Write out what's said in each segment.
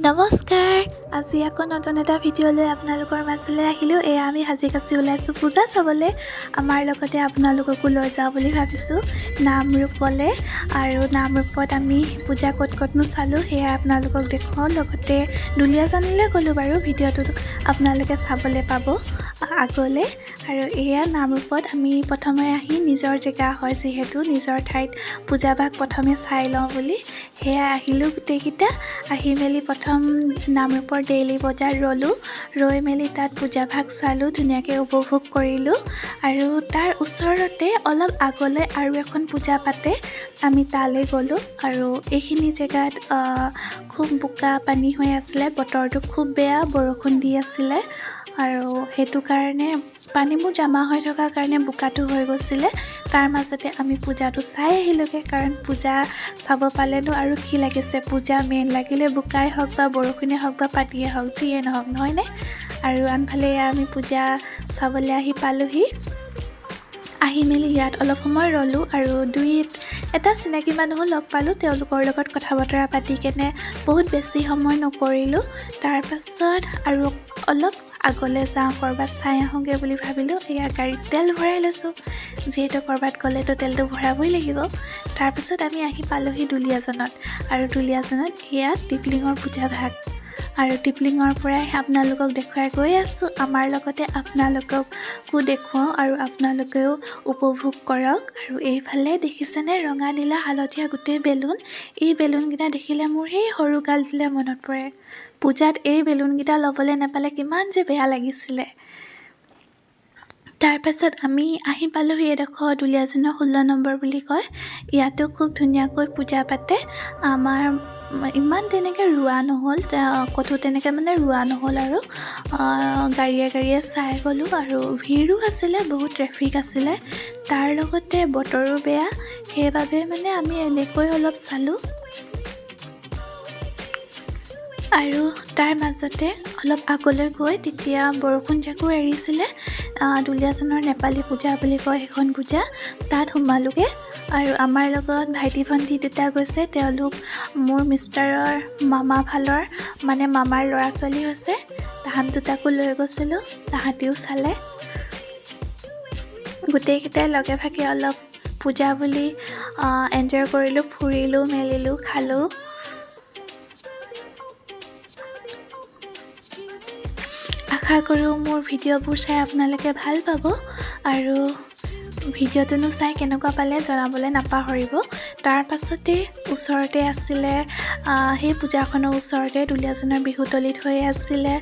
নমস্কাৰ। আজি আকৌ নতুন এটা ভিডিঅ' লৈ আপোনালোকৰ মাজলৈ আহিলোঁ। এয়া আমি সাজি কাচি ওলাইছোঁ পূজা চাবলৈ। আমাৰ লগতে আপোনালোককো লৈ যাওঁ বুলি ভাবিছোঁ নামৰূপলৈ। আৰু নামৰূপত আমি পূজা ক'তনো চালোঁ সেয়া আপোনালোকক দেখুৱাওঁ। লগতে দুলীয়াজানলৈ গ'লোঁ বাৰু, ভিডিঅ'টো আপোনালোকে চাবলৈ পাব আগলৈ। আৰু এয়া নামৰূপত আমি প্ৰথমে আহি নিজৰ জেগা হয় যিহেতু নিজৰ ঠাইত পূজাভাগ প্ৰথমে চাই লওঁ বুলি সেয়া আহিলোঁ গোটেইকেইটা। আহি মেলি প্ৰথম নামৰূপৰ ডেইলি বজাৰ ৰৈ মেলি তাত পূজাভাগ চালোঁ, ধুনীয়াকৈ উপভোগ কৰিলোঁ। আৰু তাৰ ওচৰতে অলপ আগলৈ আৰু এখন পূজা পাতে, আমি তালৈ গ'লোঁ। আৰু এইখিনি জেগাত খুব বোকা পানী হৈ আছিলে, বতৰটো খুব বেয়া, বৰষুণ দি আছিলে। আৰু সেইটো কাৰণে পানীবোৰ জমা হৈ থকাৰ কাৰণে বোকাটো হৈ গৈছিলে। তাৰ মাজতে আমি পূজাটো চাই আহিলোঁগৈ, কাৰণ পূজা চাব পালেনো আৰু কি লাগিছে। পূজা মেইন, লাগিলে বোকাই হওক বা বৰষুণে হওক বা পানীয়ে হওক, যিয়ে নহওক, নহয়নে? আৰু আনফালে আমি পূজা চাবলৈ আহি পালোঁহি। আহি মেলি ইয়াত অলপ সময় ৰ'লোঁ আৰু এটা চিনাকি মানুহো লগ পালোঁ। তেওঁলোকৰ লগত কথা বতৰা পাতি কেনে বহুত বেছি সময় নকৰিলোঁ। তাৰপাছত আৰু অলপ আগলৈ যাওঁ, ক'ৰবাত চাই আহোঁগৈ বুলি ভাবিলোঁ। এয়া গাড়ীত তেল ভৰাই লৈছোঁ, যিহেতু ক'ৰবাত গ'লেতো তেলটো ভৰাবই লাগিব। তাৰপাছত আমি আহি পালোঁহি দুলীয়াজানত। আৰু দুলীয়াজানত এয়া টিপলিঙৰ পূজাভাগ। আৰু টিপলিঙৰ পৰাই আপোনালোকক দেখুৱাই গৈ আছোঁ। আমাৰ লগতে আপোনালোককো দেখুৱাওঁ আৰু আপোনালোকেও উপভোগ কৰক। আৰু এইফালে দেখিছেনে ৰঙা নীলা হালধীয়া গোটেই বেলুন। এই বেলুনকেইটা দেখিলে মোৰ সেই সৰুকালটোলৈ মনত পৰে। পূজাত এই বেলুনকেইটা ল'বলৈ নাপালে কিমান যে বেয়া লাগিছিলে। তাৰপাছত আমি আহি পালোঁহি এডোখৰ দুলীয়াজানৰ 16 নম্বৰ বুলি কয়। ইয়াতো খুব ধুনীয়াকৈ পূজা পাতে। আমাৰ ইমান তেনেকৈ ৰোৱা নহ'ল, ক'তো তেনেকৈ ৰোৱা নহ'ল। আৰু গাড়ীয়ে চাই গ'লোঁ। আৰু ভিৰো আছিলে, বহুত ট্ৰেফিক আছিলে। তাৰ লগতে বতৰো বেয়া, সেইবাবে আমি এনেকৈ অলপ চালোঁ। আৰু তাৰ মাজতে অলপ আগলৈ গৈ তেতিয়া বৰষুণ জাকো এৰিছিলে। দুলীয়াজানৰ নেপালী পূজা বুলি কয় সেইখন পূজা, তাত সোমালোগৈ। আৰু আমাৰ লগত ভাইটি ভণ্টি দুটা গৈছে। তেওঁলোক মোৰ মিষ্টাৰৰ মামা ফালৰ মামাৰ ল'ৰা ছোৱালী হৈছে। তাহাঁত দুটাকো লৈ গৈছিলোঁ, তাহাঁতিও চালে। গোটেইকেইটাই লগে ভাগে অলপ পূজা বুলি এনজয় কৰিলোঁ, ফুৰিলোঁ মেলিলোঁ, খালোঁ। আশা কৰোঁ মোৰ ভিডিঅ'বোৰ চাই আপোনালোকে ভাল পাব। আৰু ভিডিঅ'টোনো চাই কেনেকুৱা পালে জনাবলৈ নাপাহৰিব। তাৰ পাছতে ওচৰতে আছিলে, সেই পূজাখনৰ ওচৰতে দুলীয়াজানৰ বিহুতলীত হৈ আছিলে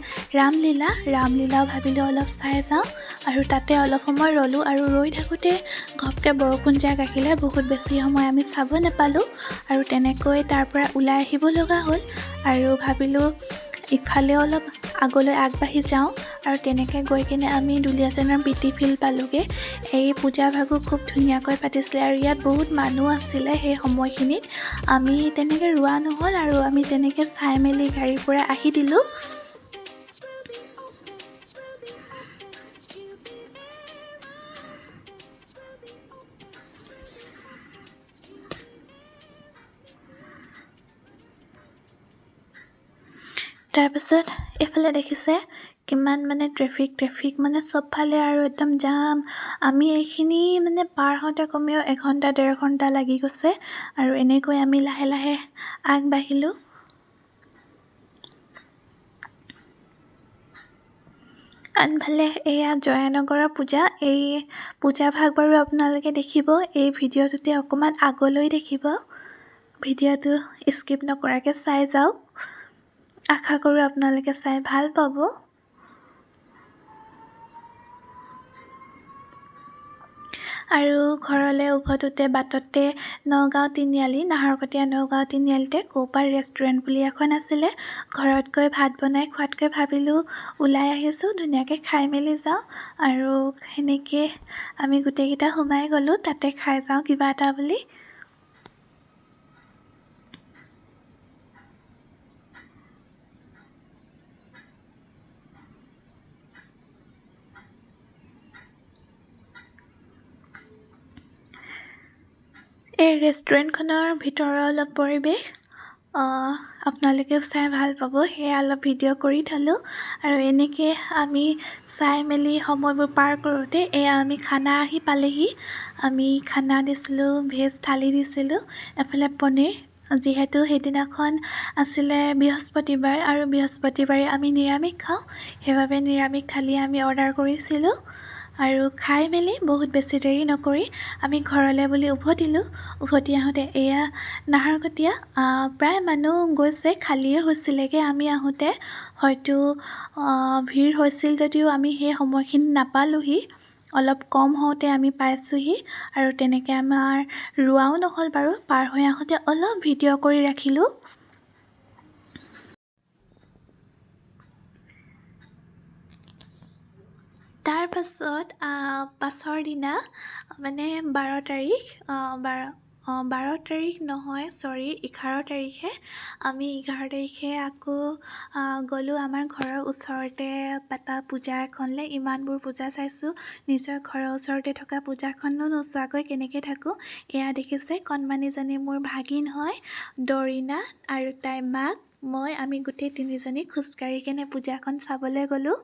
ৰামলীলাও ভাবিলোঁ অলপ চাই যাওঁ। আৰু তাতে অলপ সময় ৰ'লোঁ। আৰু ৰৈ থাকোঁতে ঘপকৈ বৰষুণ জাক আহিলে, বহুত বেছি সময় আমি চাব নাপালোঁ। আৰু তেনেকৈ তাৰ পৰা ওলাই আহিব লগা হ'ল। আৰু ভাবিলোঁ ইফালে অলপ আগলৈ আগবাঢ়ি যাওঁ। আৰু তেনেকৈ গৈ কিনে আমি দুলীয়াজানৰ বিটি ফিল্ড পালোঁগৈ। এই পূজাভাগো খুব ধুনীয়াকৈ পাতিছিলে আৰু ইয়াত বহুত মানুহ আছিলে। সেই সময়খিনিত আমি তেনেকৈ ৰোৱা নহ'ল আৰু আমি তেনেকৈ চাই মেলি গাড়ীৰ পৰা আহি দিলোঁ। তাৰপাছত এইফালে দেখিছে কিমান ট্ৰেফিক চবফালে আৰু একদম জাম। আমি এইখিনি পাৰ হওঁতে কমেও 1 ঘণ্টা 1.5 ঘণ্টা লাগি গৈছে। আৰু এনেকৈ আমি লাহে লাহে আগবাঢ়িলোঁ। আনফালে এয়া জয়ানগৰৰ পূজা। এই পূজাভাগ বাৰু আপোনালোকে দেখিব এই ভিডিঅ'টোতে, অকণমান আগলৈ দেখিব। ভিডিঅ'টো স্কিপ নকৰাকৈ চাই যাওক। আশা কৰোঁ আপোনালোকে চাই ভাল পাব। আৰু ঘৰলৈ উভতোতে বাটতে নগাঁও তিনিআলি, নাহৰকটীয়া নগাঁও তিনিআলিতে কৌপাৰ ৰেষ্টুৰেণ্ট বুলি এখন আছিলে। ঘৰত গৈ ভাত বনাই খোৱাতকৈ ভাবিলোঁ ওলাই আহিছোঁ, ধুনীয়াকৈ খাই মেলি যাওঁ। আৰু সেনেকৈ আমি গোটেইকেইটা সোমাই গ'লোঁ, তাতে খাই যাওঁ কিবা এটা বুলি। এই ৰেষ্টুৰেণ্টখনৰ ভিতৰৰ অলপ পৰিৱেশ আপোনালোকেও চাই ভাল পাব সেয়া অলপ ভিডিঅ' কৰি থ'লোঁ আৰু এনেকৈ আমি চাই মেলি সময়বোৰ পাৰ কৰোঁতে এয়া আমি খানা আহি পালেহি আমি খানা দিছিলোঁ ভেজ থালি দিছিলোঁ এফালে পনীৰ যিহেতু সেইদিনাখন আছিলে বৃহস্পতিবাৰ আৰু বৃহস্পতিবাৰে আমি নিৰামিষ খাওঁ সেইবাবে নিৰামিষ থালি আমি অৰ্ডাৰ কৰিছিলোঁ আৰু খাই মেলি বহুত বেছি দেৰি নকৰি আমি ঘৰলৈ বুলি উভতি আহোঁতে এয়া নাহৰকটীয়া প্ৰায় মানুহ গৈছে খালীয়ে হৈছিলেগৈ আমি আহোঁতে হয়তো ভিৰ হৈছিল যদিও আমি সেই সময়খিনি নাপালোঁহি অলপ কম হওঁতে আমি পাইছোঁহি আৰু তেনেকৈ আমাৰ ৰোৱাও নহ'ল বাৰু পাৰ হৈ আহোঁতে অলপ ভিডিঅ' কৰি ৰাখিলোঁ তাৰ পাছৰ দিনা মানে 12 তাৰিখ 12 তাৰিখ নহয় 11 তাৰিখে আমি 11 তাৰিখে আকৌ গ'লোঁ আমাৰ ঘৰৰ ওচৰতে পতা পূজা এখনলৈ ইমানবোৰ পূজা চাইছোঁ নিজৰ ঘৰৰ ওচৰতে থকা পূজাখনো নোচোৱাকৈ কেনেকৈ থাকোঁ এয়া দেখিছে কণমানিজনী মোৰ ভাগিন হয় দৰিনা আৰু তাই মাক মই আমি গোটেই তিনিজনী খোজকাঢ়ি কেনে পূজাখন চাবলৈ গ'লোঁ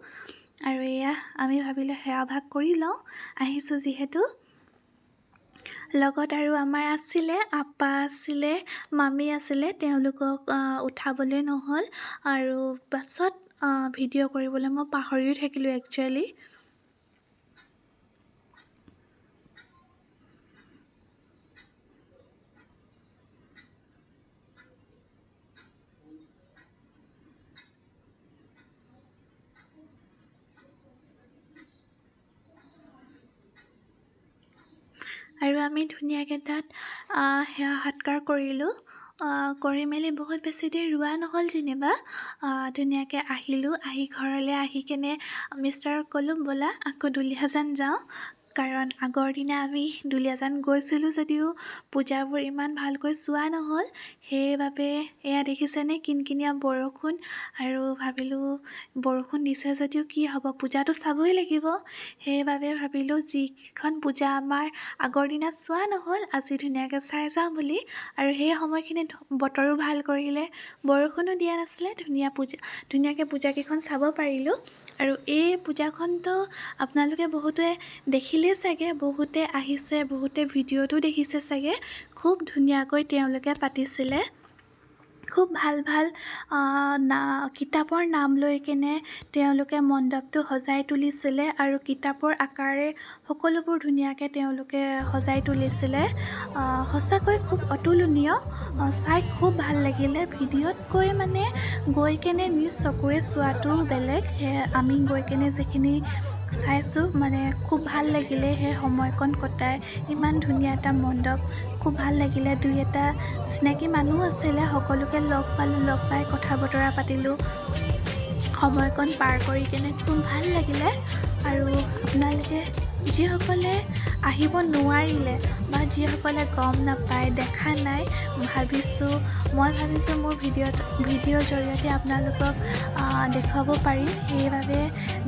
আৰু এয়া আমি ভাবিলোঁ সেৱা ভাগ কৰি লওঁ আহিছোঁ যিহেতু লগত আৰু আমাৰ আছিলে আপা আছিলে মামী আছিলে তেওঁলোকক উঠাবলৈ নহ'ল আৰু পাছত ভিডিঅ' কৰিবলৈ মই পাহৰিও থাকিলোঁ একচুৱেলি আৰু আমি ধুনীয়াকৈ তাত সেৱা সৎকাৰ কৰিলোঁ কৰি মেলি বহুত বেছি দেৰি ৰোৱা নহ'ল যেনিবা ধুনীয়াকৈ আহিলোঁ আহি ঘৰলৈ আহি কেনে মিষ্টাৰক ক'লোঁ ব'লা আকৌ দুলীয়াজান যাওঁ কাৰণ আগৰ দিনা আমি দুলীয়াজান গৈছিলোঁ যদিও পূজাবোৰ ইমান ভালকৈ চোৱা নহ'ল সেইবাবে এয়া দেখিছেনে কিনকিনীয়া বৰষুণ আৰু ভাবিলোঁ বৰষুণ দিছে যদিও কি হ'ব পূজাটো চাবই লাগিব সেইবাবে ভাবিলোঁ যিখন পূজা আমাৰ আগৰ দিনা চোৱা নহ'ল আজি ধুনীয়াকৈ চাই যাওঁ বুলি আৰু সেই সময়খিনিত বতৰো ভাল কৰিলে বৰষুণো দিয়া নাছিলে ধুনীয়াকৈ পূজাকেইখন চাব পাৰিলোঁ আৰু এই পূজাখনটো আপোনালোকে বহুতে দেখিলেই চাগে বহুতে আহিছে বহুতে ভিডিঅ'টো দেখিছে চাগে খুব ধুনীয়াকৈ তেওঁলোকে পাতিছিলে খুব ভাল কিতাপৰ নাম লৈ কেনে তেওঁলোকে মণ্ডপটো সজাই তুলিছিলে আৰু কিতাপৰ আকাৰে সকলোবোৰ ধুনীয়াকৈ তেওঁলোকে সজাই তুলিছিলে সঁচাকৈ খুব অতুলনীয় চাই খুব ভাল লাগিলে ভিডিঅ'তকৈ মানে গৈ কেনে নিজ চকুৰে চোৱাটো বেলেগ আমি গৈ কেনে যিখিনি চাইছোঁ মানে খুব ভাল লাগিলে সেই সময়কণ কটাই ইমান ধুনীয়া এটা মণ্ডপ খুব ভাল লাগিলে দুই এটা চিনাকি মানুহ আছিলে সকলোকে লগ পাই কথা বতৰা পাতিলোঁ সময়কণ পাৰ কৰি কেনে খুব ভাল লাগিলে আৰু আপোনালোকে যিসকলে আহিব নোৱাৰিলে বা যিসকলে গম নাপায় দেখা নাই মই ভাবিছোঁ মোৰ ভিডিঅ'ৰ জৰিয়তে আপোনালোকক দেখুৱাব পাৰিম সেইবাবে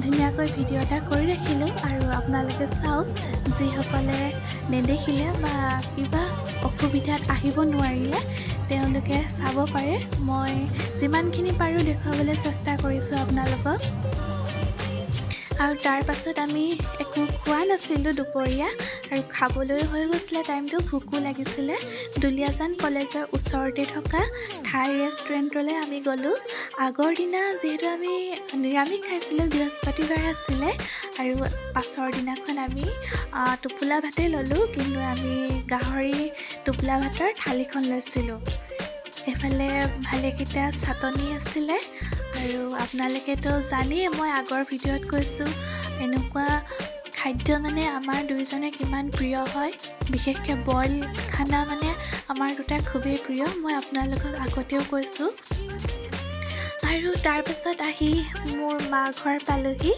ধুনীয়াকৈ ভিডিঅ' এটা কৰি ৰাখিলোঁ আৰু আপোনালোকে চাওক যিসকলে নেদেখিলে বা কিবা অসুবিধাত আহিব নোৱাৰিলে তেওঁলোকে চাব পাৰে মই যিমানখিনি পাৰোঁ দেখুৱাবলৈ চেষ্টা কৰিছোঁ আপোনালোকক আৰু তাৰ পাছত আমি একো খোৱা নাছিলোঁ দুপৰীয়া আৰু খাবলৈ হৈ গৈছিলে টাইমটো ভোকো লাগিছিলে দুলীয়াজান কলেজৰ ওচৰতে থকা থাই ৰেষ্টুৰেণ্টলৈ আমি গ'লোঁ আগৰ দিনা যিহেতু আমি নিৰামিষ খাইছিলোঁ বৃহস্পতিবাৰ আছিলে আৰু পাছৰ দিনাখন আমি টোপোলা ভাতেই ল'লোঁ কিন্তু আমি গাহৰি টোপোলা ভাতৰ থালিখন লৈছিলোঁ এইফালে ভালেকেইটা চাটনি আছিলে আৰু আপোনালোকেতো জানেই মই আগৰ ভিডিঅ'ত কৈছোঁ এনেকুৱা খাদ্য মানে আমাৰ দুয়োজনে কিমান প্ৰিয় হয় বিশেষকৈ বইল খানা মানে আমাৰ দুটাৰ খুবেই প্ৰিয় মই আপোনালোকক আগতেও কৈছোঁ আৰু তাৰপাছত আহি মোৰ মা ঘৰ পালোহি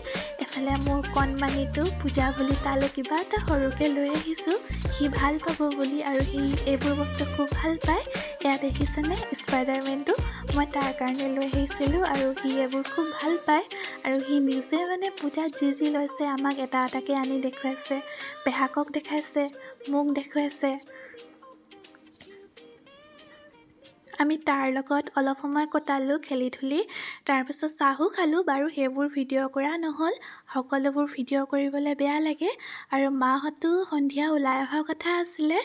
এফালে মোৰ কণমানিটো পূজা বুলি তালৈ কিবা এটা সৰুকৈ লৈ আহিছোঁ সি ভাল পাব বুলি আৰু সি এইবোৰ বস্তু খুব ভাল পায় এয়া দেখিছেনে স্পাইডাৰমেনটো মই তাৰ কাৰণে লৈ আহিছিলোঁ আৰু সি এইবোৰ খুব ভাল পায় আৰু সি নিজে মানে পূজাত যি লৈছে আমাক এটা এটাকৈ আনি দেখুৱাইছে পেহাকক দেখাইছে মোক দেখুৱাইছে আমি তাৰ লগত অলপ সময় কটালোঁ খেলি ধূলি তাৰপিছত চাহো খালোঁ বাৰু সেইবোৰ ভিডিঅ' কৰা নহ'ল সকলোবোৰ ভিডিঅ' কৰিবলৈ বেয়া লাগে আৰু মাহঁতো সন্ধিয়া ওলাই অহা কথা আছিলে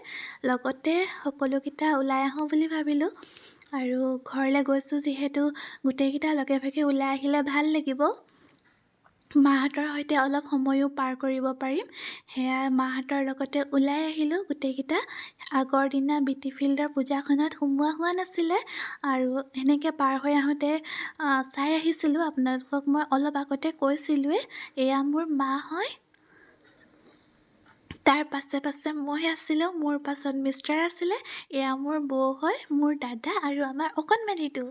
লগতে সকলোকেইটা ওলাই আহোঁ বুলি ভাবিলোঁ আৰু ঘৰলৈ গৈছোঁ যিহেতু গোটেইকেইটা লগে ভাগে ওলাই আহিলে ভাল লাগিব মাহঁতৰ সৈতে অলপ সময়ো পাৰ কৰিব পাৰিম সেয়া মাহঁতৰ লগতে ওলাই আহিলোঁ গোটেইকেইটা আগৰ দিনা বিটি ফিল্ডৰ পূজাখনত সোমোৱা হোৱা নাছিলে আৰু এনেকৈ পাৰ হৈ আহোঁতে চাই আহিছিলোঁ আপোনালোকক মই অলপ আগতে কৈছিলোঁৱে এয়া মোৰ মা হয় তাৰ পাছে পাছে মই আছিলোঁ মোৰ পাছত মিষ্টাৰ আছিলে এয়া মোৰ বৌ হয় মোৰ দাদা আৰু আমাৰ অকণমানিটো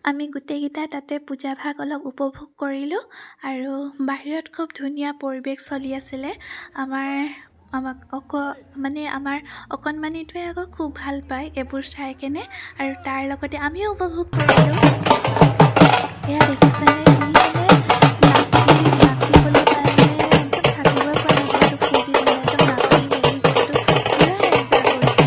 আমি গোটেইকেইটা তাতে পূজাভাগ অলপ উপভোগ কৰিলোঁ আৰু বাহিৰত খুব ধুনীয়া পৰিৱেশ চলি আছিলে আমাক আমাৰ অকণমানিটোৱে আকৌ খুব ভাল পায় এইবোৰ চাই কেনে আৰু তাৰ লগতে আমিও উপভোগ কৰিলোঁ এয়া দেখিছেনে সি নাচিবলৈ কাৰণে একদম থাকিবই পৰা নাই গাটো ফূৰ্তি পেলাই একদম নাচি মেলি গোটেইটো পূৰা এনজয় কৰিছে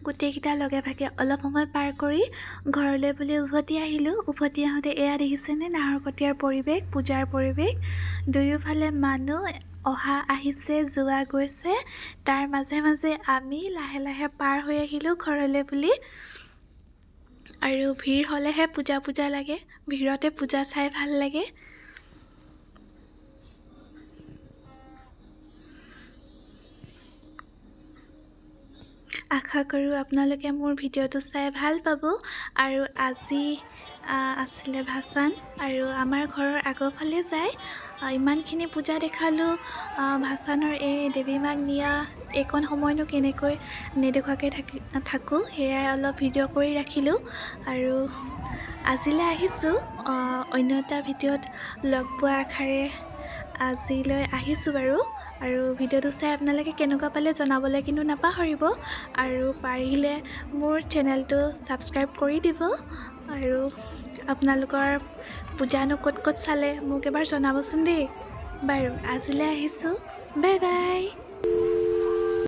গোটেইকেইটা লগে ভাগে অলপ সময় পাৰ কৰি ঘৰলৈ বুলি উভতি আহিলোঁ উভতি আহোঁতে এয়া দেখিছেনে নাহৰকটীয়াৰ পৰিৱেশ পূজাৰ পৰিৱেশ দুয়োফালে মানুহ অহা আহিছে যোৱা গৈছে তাৰ মাজে মাজে আমি লাহে লাহে পাৰ হৈ আহিলোঁ ঘৰলৈ বুলি আৰু ভিৰ হ'লেহে পূজা লাগে ভিৰতে পূজা চাই ভাল লাগে আশা কৰোঁ আপোনালোকে মোৰ ভিডিঅ'টো চাই ভাল পাব আৰু আজি আছিলে ভাসান আৰু আমাৰ ঘৰৰ আগৰফালে যায় ইমানখিনি পূজা দেখালোঁ ভাসানৰ এই দেৱী মাক নিয়া এইকণ সময়নো কেনেকৈ নেদেখুৱাকৈ থাকোঁ সেয়াই অলপ ভিডিঅ' কৰি ৰাখিলোঁ আৰু আজিলৈ আহিছোঁ অন্য এটা ভিডিঅ'ত লগ পোৱা আশাৰে আজিলৈ আহিছোঁ বাৰু আৰু ভিডিঅ'টো চাই আপোনালোকে কেনেকুৱা পালে জনাবলৈ কিন্তু নাপাহৰিব আৰু পাৰিলে মোৰ চেনেলটো ছাবস্ক্ৰাইব কৰি দিব আৰু আপোনালোকৰ পূজানো ক'ত ক'ত চালে মোক এবাৰ জনাবচোন দেই। বাৰু আজিলৈ আহিছোঁ, বাই বাই।